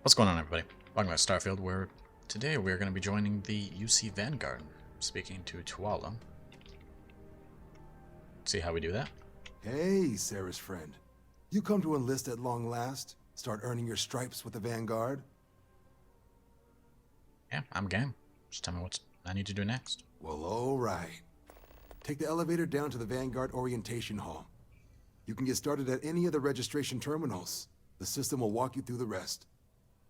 What's going on, everybody? Welcome to Starfield, where today we're going to be joining the UC Vanguard, speaking to Tuala. See how we do that? Hey, Sarah's friend. You come to enlist at long last? Start earning your stripes with the Vanguard? Yeah, I'm game. Just tell me what I need to do next. Well, all right. Take the elevator down to the Vanguard Orientation Hall. You can get started at any of the registration terminals. The system will walk you through the rest.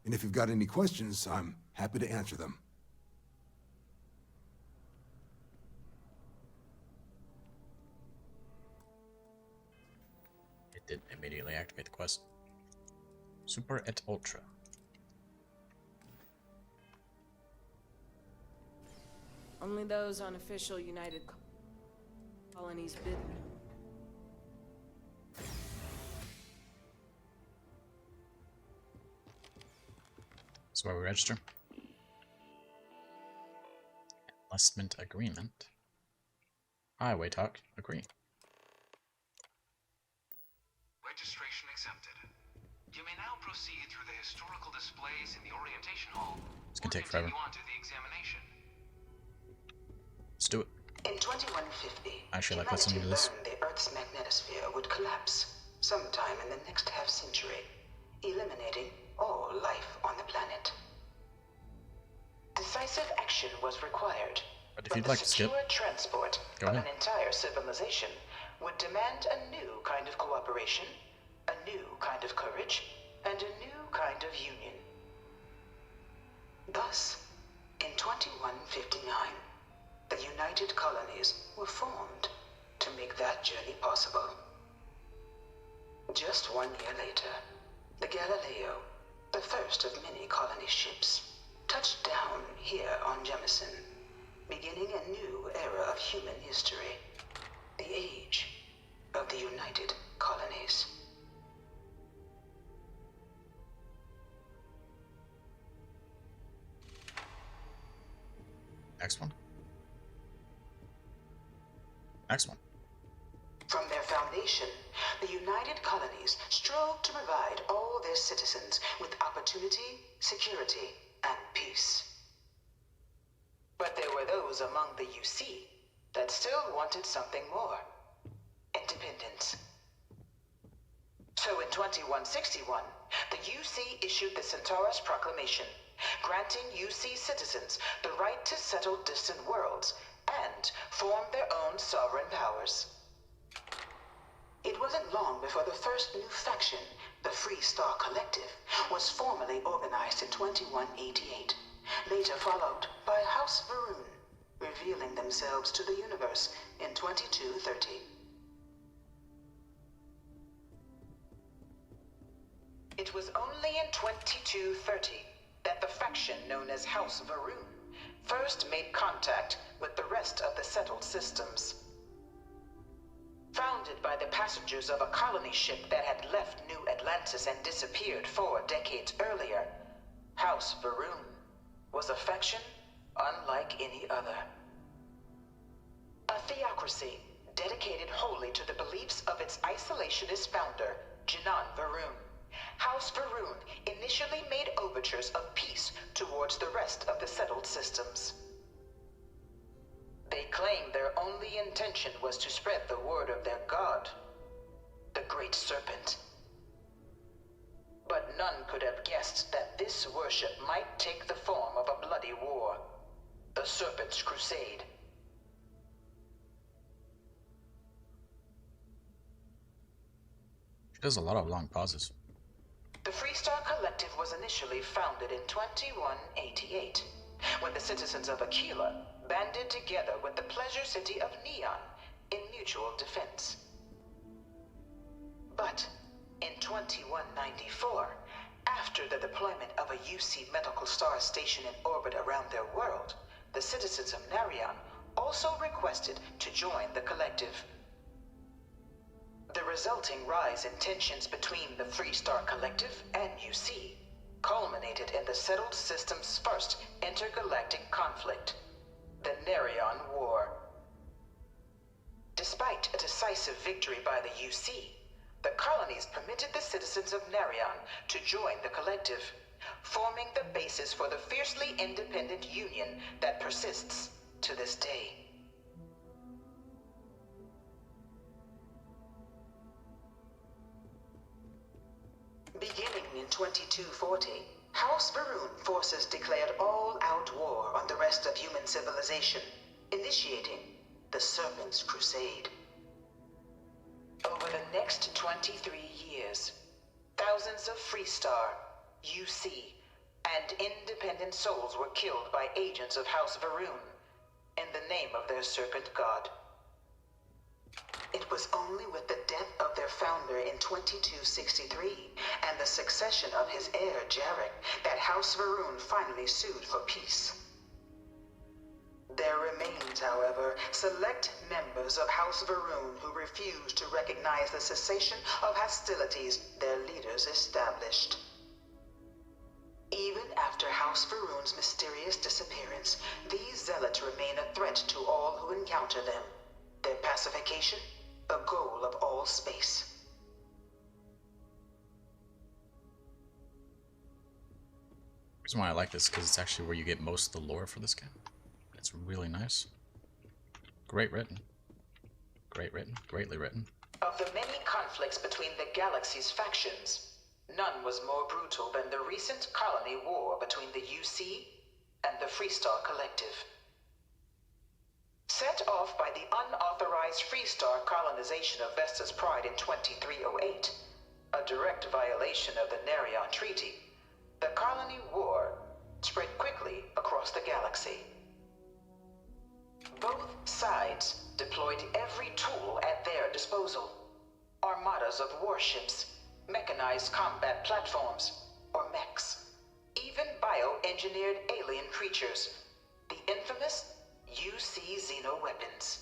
And if you've got any questions, I'm happy to answer them. It did immediately activate the quest. Super et Ultra. Only those on official United Colonies bid. That's where we register. Enlistment agreement. Highway talk. Agree. Registration accepted. You may now proceed through the historical displays in the orientation hall. It's gonna take forever. Continue on to the examination. Let's do it. In 2150, Actually, like listening to this. humanity learned the Earth's magnetosphere would collapse sometime in the next half-century, eliminating all life on the planet. Decisive action was required, But if you'd the like to skip, secure transport go of ahead. an entire civilization would demand a new kind of cooperation, a new kind of courage, and a new kind of union. Thus, in 2159, the United Colonies were formed to make that journey possible. Just 1 year later, the Galileo, the first of many colony ships, touched down here on Jemison, beginning a new era of human history, the age of the United Colonies. Next one. Next one. From their foundation, the United Colonies strove to provide all their citizens with opportunity, security, and peace. But there were those among the UC that still wanted something more: independence. So in 2161, the UC issued the Centaurus Proclamation, granting UC citizens the right to settle distant worlds and form their own sovereign powers. It wasn't long before the first new faction, the Free Star Collective, was formally organized in 2188, later followed by House Varun, revealing themselves to the universe in 2230. It was only in 2230 that the faction known as House Varun first made contact with the rest of the settled systems. Founded by the passengers of a colony ship that had left New Atlantis and disappeared 4 decades earlier, House Varun was a faction unlike any other. A theocracy dedicated wholly to the beliefs of its isolationist founder, Jinan Varun. House Varun initially made overtures of peace towards the rest of the settled systems. They claimed their only intention was to spread the word of their god, the Great Serpent. But none could have guessed that this worship might take the form of a bloody war, the Serpent's Crusade. She does a lot of long pauses. The Freestar Collective was initially founded in 2188, when the citizens of Aquila banded together with the Pleasure City of Neon in mutual defense. But in 2194, after the deployment of a UC medical star station in orbit around their world, the citizens of Narion also requested to join the collective. The resulting rise in tensions between the Freestar Collective and UC culminated in the settled system's first intergalactic conflict, the Narion War. Despite a decisive victory by the UC, the colonies permitted the citizens of Narion to join the collective, forming the basis for the fiercely independent union that persists to this day. Beginning in 2240, House Varun forces declared all-out war on the rest of human civilization, initiating the Serpent's Crusade. Over the next 23 years, thousands of Freestar, UC, and independent souls were killed by agents of House Varun in the name of their serpent god. It was only with the death of their founder in 2263 and the succession of his heir, Jarek, that House Varun finally sued for peace. There remains, however, select members of House Varun who refuse to recognize the cessation of hostilities their leaders established. Even after House Varun's mysterious disappearance, these zealots remain a threat to all who encounter them. Their pacification, a goal of all space. The reason why I like this is because it's actually where you get most of the lore for this game. It's really nice. Great written. Great written. Greatly written. Of the many conflicts between the galaxy's factions, none was more brutal than the recent colony war between the UC and the Freestar Collective. Set off by the unauthorized Freestar colonization of Vesta's Pride in 2308, a direct violation of the Nerion Treaty, the colony war spread quickly across the galaxy. Both sides deployed every tool at their disposal. Armadas of warships, mechanized combat platforms, or mechs, even bioengineered alien creatures, the infamous UC xeno-weapons.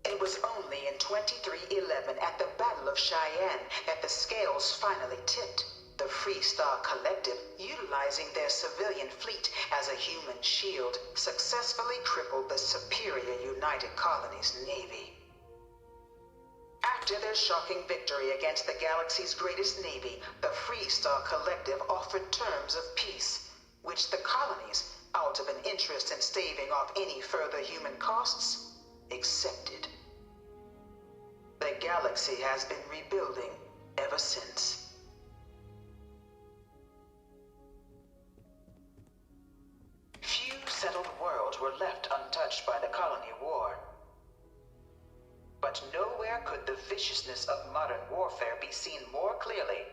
It was only in 2311 at the Battle of Cheyenne that the scales finally tipped. The Freestar Collective, utilizing their civilian fleet as a human shield, successfully crippled the superior United Colonies Navy. After their shocking victory against the galaxy's greatest navy, the Freestar Collective offered terms of peace, which the colonies, out of an interest in staving off any further human costs, accepted. The galaxy has been rebuilding ever since. Few settled worlds were left untouched by the colony war. But nowhere could the viciousness of modern warfare be seen more clearly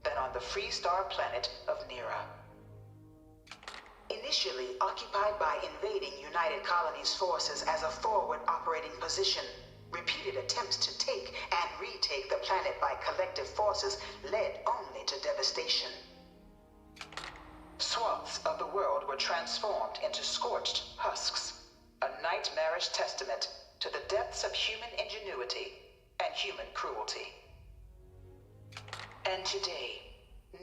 than on the Freestar planet of Nera. Initially occupied by invading United Colonies forces as a forward operating position, repeated attempts to take and retake the planet by collective forces led only to devastation. Swaths of the world were transformed into scorched husks, a nightmarish testament to the depths of human ingenuity and human cruelty. And today,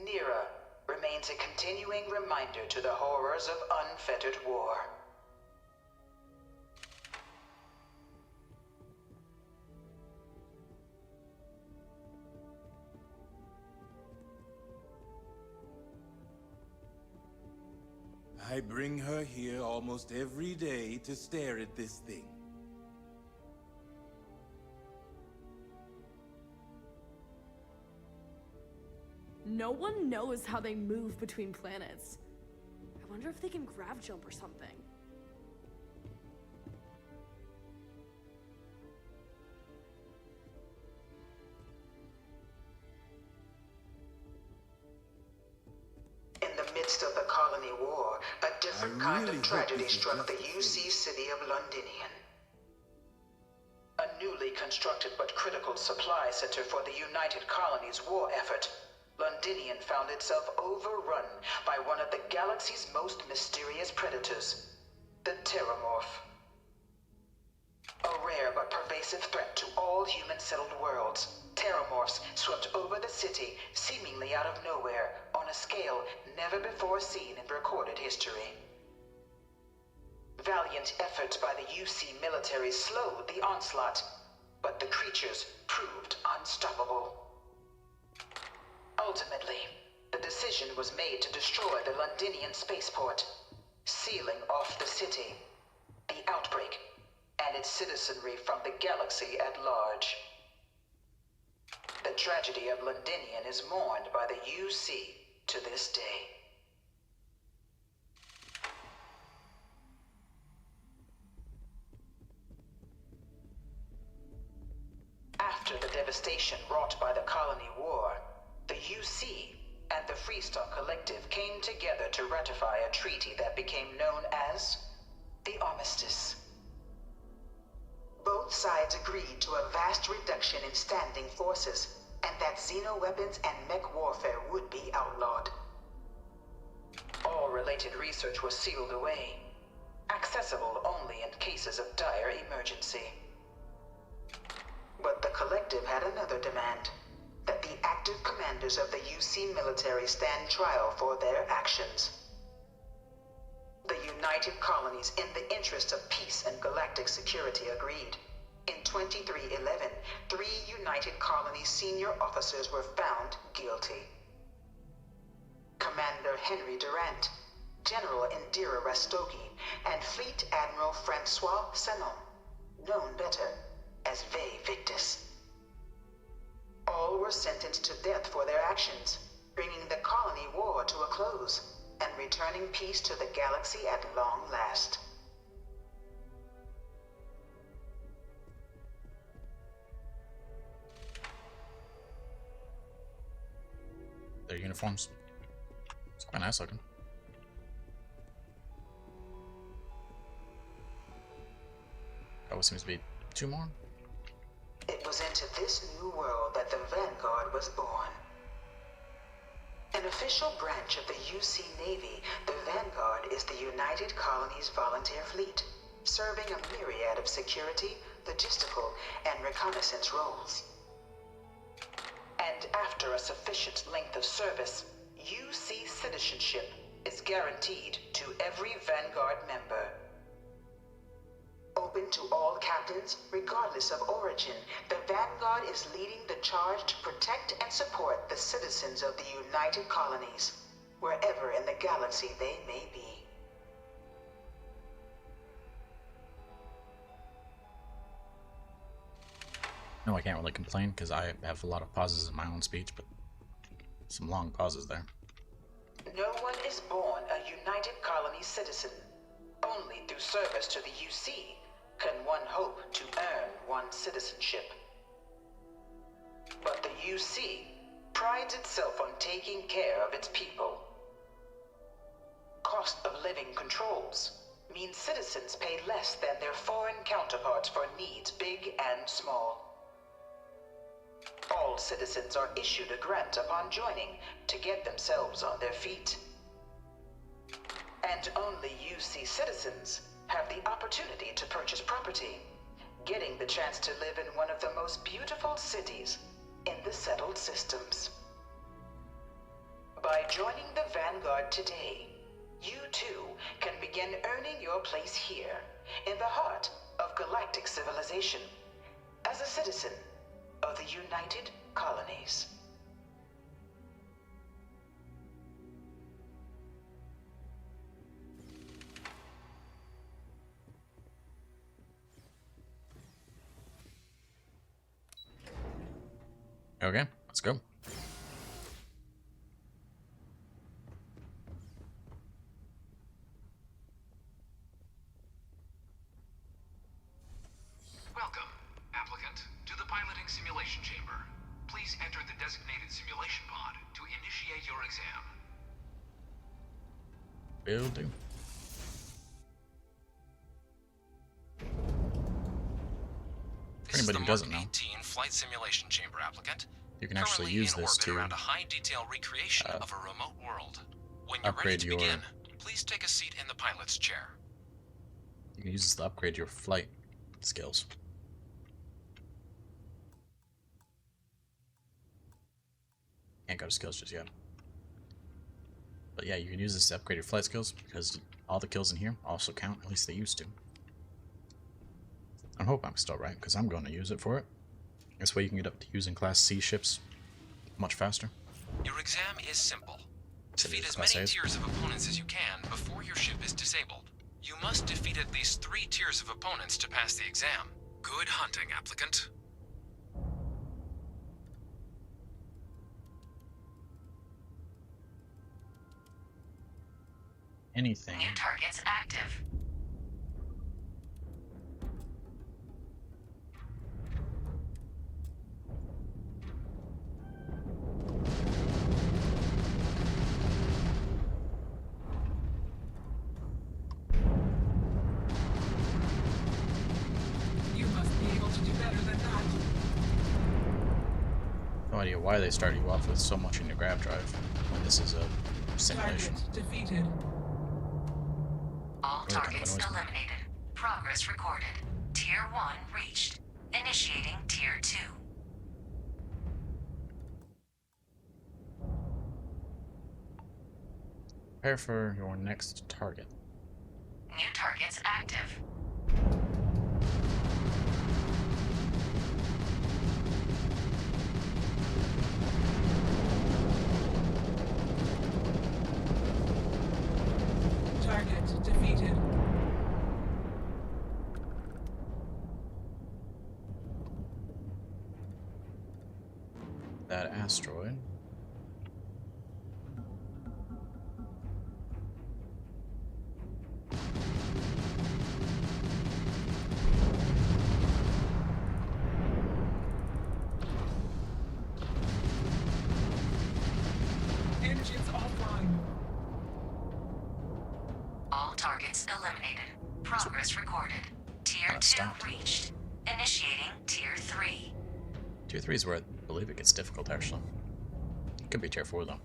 Nera remains a continuing reminder to the horrors of unfettered war. I bring her here almost every day to stare at this thing. No one knows how they move between planets. I wonder if they can grav jump or something. In the midst of the colony war, a different kind really of tragedy hope this is struck the just a UC city of Londinian. A newly constructed but critical supply center for the United Colonies' war effort, Londinian found itself overrun by one of the galaxy's most mysterious predators, the Terramorph. A rare but pervasive threat to all human-settled worlds, Terramorphs swept over the city, seemingly out of nowhere, on a scale never before seen in recorded history. Valiant efforts by the UC military slowed the onslaught, but the creatures proved unstoppable. Ultimately, the decision was made to destroy the Londinian spaceport, sealing off the city, the outbreak, and its citizenry from the galaxy at large. The tragedy of Londinian is mourned by the UC to this day. After the devastation wrought by the Colony War, the UC and the Freestar Collective came together to ratify a treaty that became known as the Armistice. Both sides agreed to a vast reduction in standing forces, and that xeno-weapons and mech warfare would be outlawed. All related research was sealed away, accessible only in cases of dire emergency. But the Collective had another demand, that the active commanders of the UC military stand trial for their actions. The United Colonies, in the interest of peace and galactic security, agreed. In 2311, 3 United Colonies senior officers were found guilty. Commander Henry Durant, General Indira Rastogi, and Fleet Admiral Francois Sanon, known better as Ve Victus. All were sentenced to death for their actions, bringing the colony war to a close and returning peace to the galaxy at long last. Their uniforms. It's quite nice looking. Oh, it seems to be 2 more. It was into this new world that the Vanguard was born. An official branch of the UC Navy, the Vanguard is the United Colonies Volunteer Fleet, serving a myriad of security, logistical, and reconnaissance roles. And after a sufficient length of service, UC citizenship is guaranteed to every Vanguard member. Open to all captains, regardless of origin, the Vanguard is leading the charge to protect and support the citizens of the United Colonies, wherever in the galaxy they may be. No, I can't really complain because I have a lot of pauses in my own speech, but some long pauses there. No one is born a United Colony citizen. Only through service to the UC can one hope to earn one's citizenship. But the UC prides itself on taking care of its people. Cost of living controls mean citizens pay less than their foreign counterparts for needs big and small. All citizens are issued a grant upon joining to get themselves on their feet. And only UC citizens have the opportunity to purchase property, getting the chance to live in one of the most beautiful cities in the settled systems. By joining the Vanguard today, you too can begin earning your place here, in the heart of galactic civilization, as a citizen of the United Colonies. Okay, let's go. Welcome, applicant, to the piloting simulation chamber. Please enter the designated simulation pod to initiate your exam. Will do. For anybody who doesn't know, 18 flight simulation chamber applicant. you can actually Currently use in this orbit to around a high detail recreation of a remote world. When you're ready upgrade to your- begin, please take a seat in the pilot's chair. you can use this to upgrade your flight skills. Can't go to skills just yet. But yeah, you can use this to upgrade your flight skills because all the kills in here also count, at least they used to. I hope I'm still right, because I'm going to use it for it. This way you can get up to using Class C ships much faster. Your exam is simple. Defeat as many tiers of opponents as you can before your ship is disabled. You must defeat at least 3 tiers of opponents to pass the exam. Good hunting, applicant. Anything. New targets active. You must be able to do better than that. No idea why they start you off with so much in your grab drive when this is a simulation. Target defeated. All Really kind of targets annoys me. eliminated. Progress recorded. Tier 1 reached. Initiating Tier 2. Prepare for your next target. New targets active. Target defeated. That asteroid. Engines offline. All targets eliminated. Progress recorded. Tier 2 stopped. reached. Initiating Tier 3. Tier 3 is where I believe it gets difficult, actually. It could be Tier 4, though.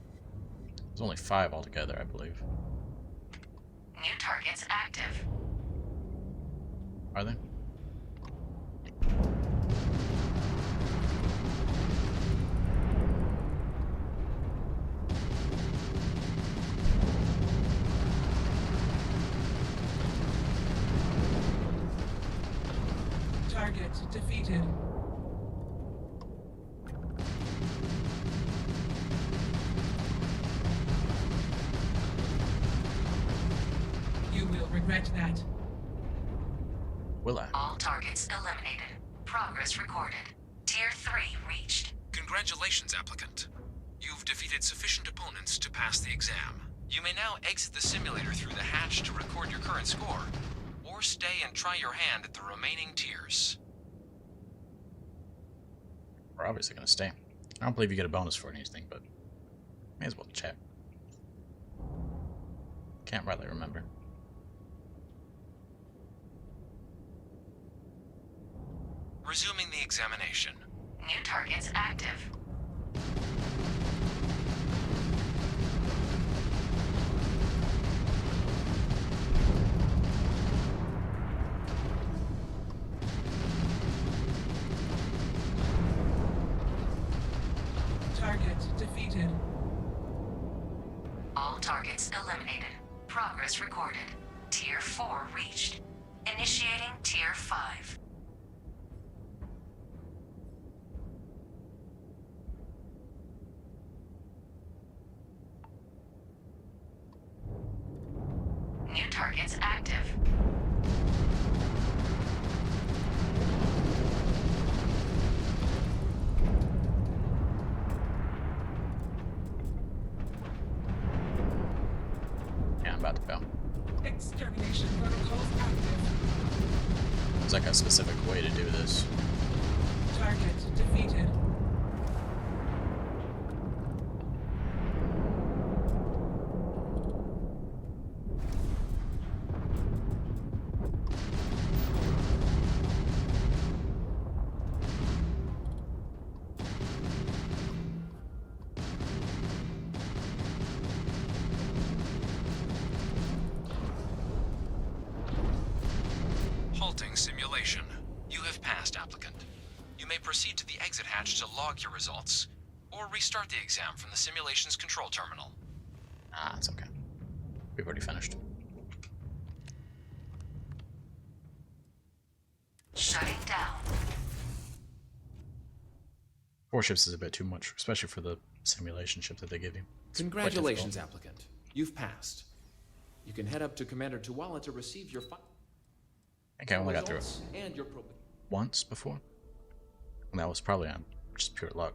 There's only 5 altogether, I believe. New targets active. Are they? Target defeated. You will regret that. Will I? All targets eliminated. Progress recorded. Tier 3 reached. Congratulations, applicant. You've defeated sufficient opponents to pass the exam. You may now exit the simulator through the hatch to record your current score, or stay and try your hand at the remaining tiers. We're obviously going to stay. I don't believe you get a bonus for anything, but may as well check. Can't rightly remember. Resuming the examination. New targets active. Target defeated. All targets eliminated. Progress recorded. Tier 4 reached. Initiating Tier 5. New targets active. Yeah, I'm about to go. Extermination protocols active. There's like a specific way to do this. Target defeated. Halting simulation. You have passed, applicant. You may proceed to the exit hatch to log your results, or restart the exam from the simulation's control terminal. Ah, it's okay. We've already finished. Shutting down. 4 ships is a bit too much, especially for the simulation ship that they give you. It's quite Congratulations, difficult. applicant. You've passed. You can head up to Commander Tuwala to receive your I think I only got through it results and your once before. And that was probably on just pure luck.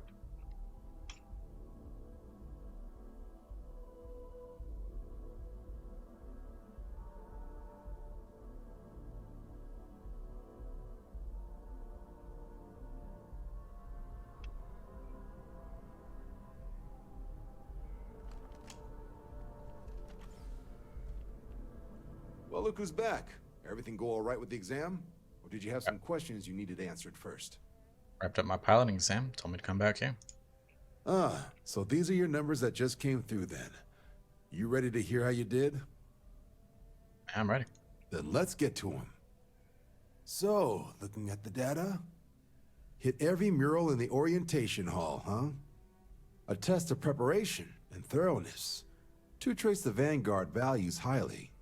Well, look who's back. Everything go all right with the exam? Or did you have some questions you needed answered first? Wrapped up my piloting exam, told me to come back here. Ah, so these are your numbers that just came through then. You ready to hear how you did? I'm ready. Then let's get to them. So, looking at the data, hit every mural in the orientation hall, huh? A test of preparation and thoroughness. Two trace the Vanguard values highly.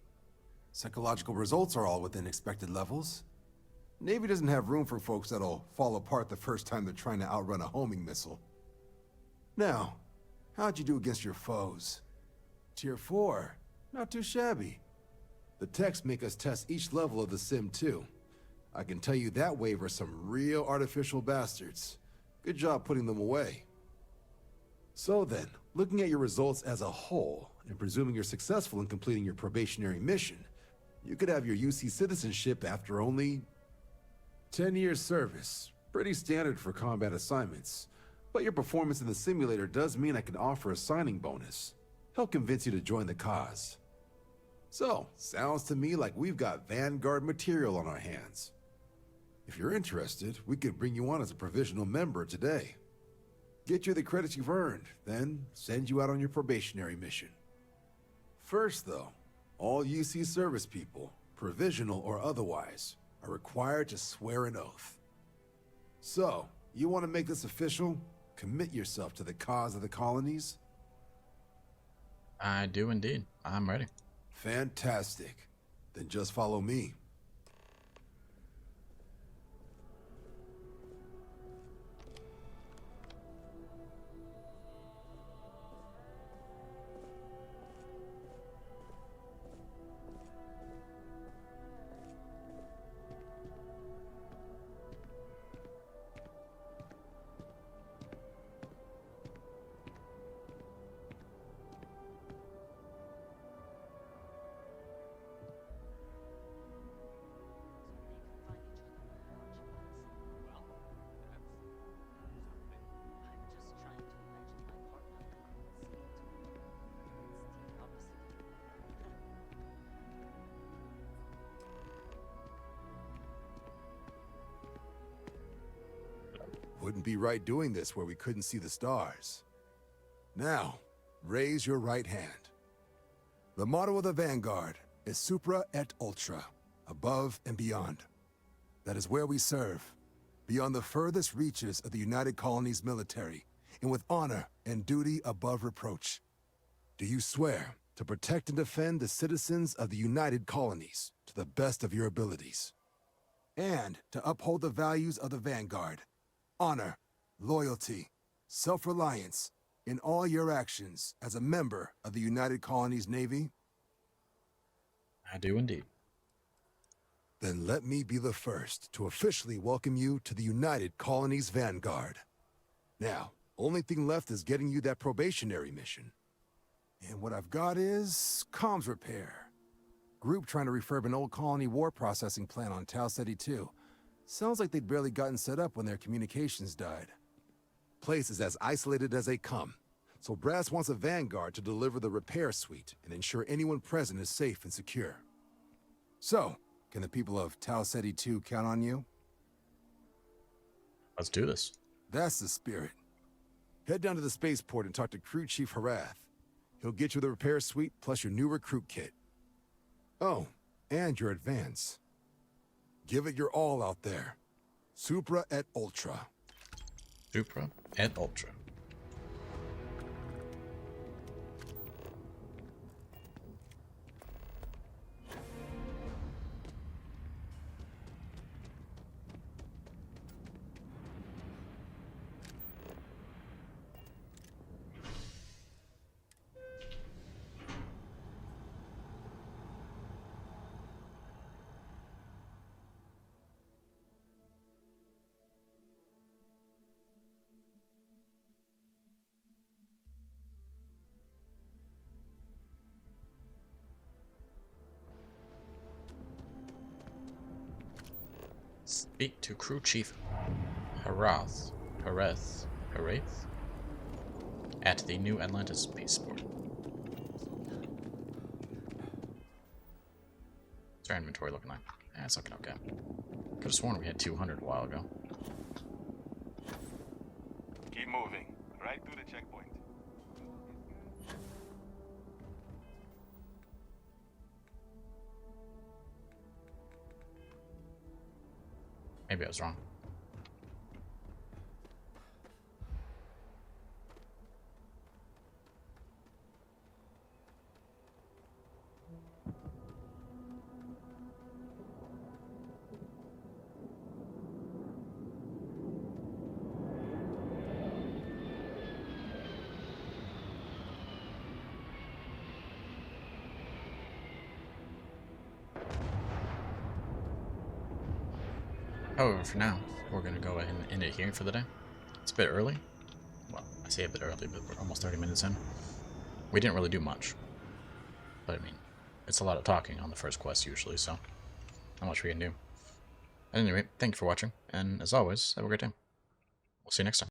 Psychological results are all within expected levels. Navy doesn't have room for folks that'll fall apart the first time they're trying to outrun a homing missile. Now, how'd you do against your foes? Tier 4, not too shabby. The techs make us test each level of the sim too. I can tell you that wave are some real artificial bastards. Good job putting them away. So then, looking at your results as a whole, and presuming you're successful in completing your probationary mission, you could have your UC citizenship after only 10 years service. Pretty standard for combat assignments. But your performance in the simulator does mean I can offer a signing bonus. Help convince you to join the cause. So, sounds to me like we've got Vanguard material on our hands. If you're interested, we could bring you on as a provisional member today. Get you the credits you've earned, then send you out on your probationary mission. First though, all UC service people, provisional or otherwise, are required to swear an oath. So, you want to make this official? Commit yourself to the cause of the colonies? I do indeed. I'm ready. Fantastic. Then just follow me. Wouldn't be right doing this where we couldn't see the stars. Now, raise your right hand. The motto of the Vanguard is Supra et Ultra, above and beyond. That is where we serve, beyond the furthest reaches of the United Colonies military, and with honor and duty above reproach. Do you swear to protect and defend the citizens of the United Colonies to the best of your abilities? And to uphold the values of the Vanguard, honor, loyalty, self-reliance in all your actions as a member of the United Colonies Navy? I do indeed. Then let me be the first to officially welcome you to the United Colonies Vanguard. Now, only thing left is getting you that probationary mission. And what I've got is comms repair. Group trying to refurb an old colony war processing plant on Tau Ceti 2. Sounds like they'd barely gotten set up when their communications died. Place is as isolated as they come, so Brass wants a Vanguard to deliver the repair suite and ensure anyone present is safe and secure. So, can the people of Tau Ceti 2 count on you? Let's do this. That's the spirit. Head down to the spaceport and talk to Crew Chief Harath. He'll get you the repair suite plus your new recruit kit. Oh, and your advance. Give it your all out there. Supra et Ultra. Supra et Ultra. Speak to Crew Chief Harath at the New Atlantis spaceport. What's our inventory looking like? It's looking okay. Could have sworn we had 200 a while ago. Keep moving. Right through the checkpoint. Maybe I was wrong. However, for now, we're going to go ahead and end it here for the day. It's a bit early. Well, I say a bit early, but we're almost 30 minutes in. We didn't really do much. But I mean, it's a lot of talking on the first quest usually, so not much we can do. At any rate, thank you for watching, and as always, have a great day. We'll see you next time.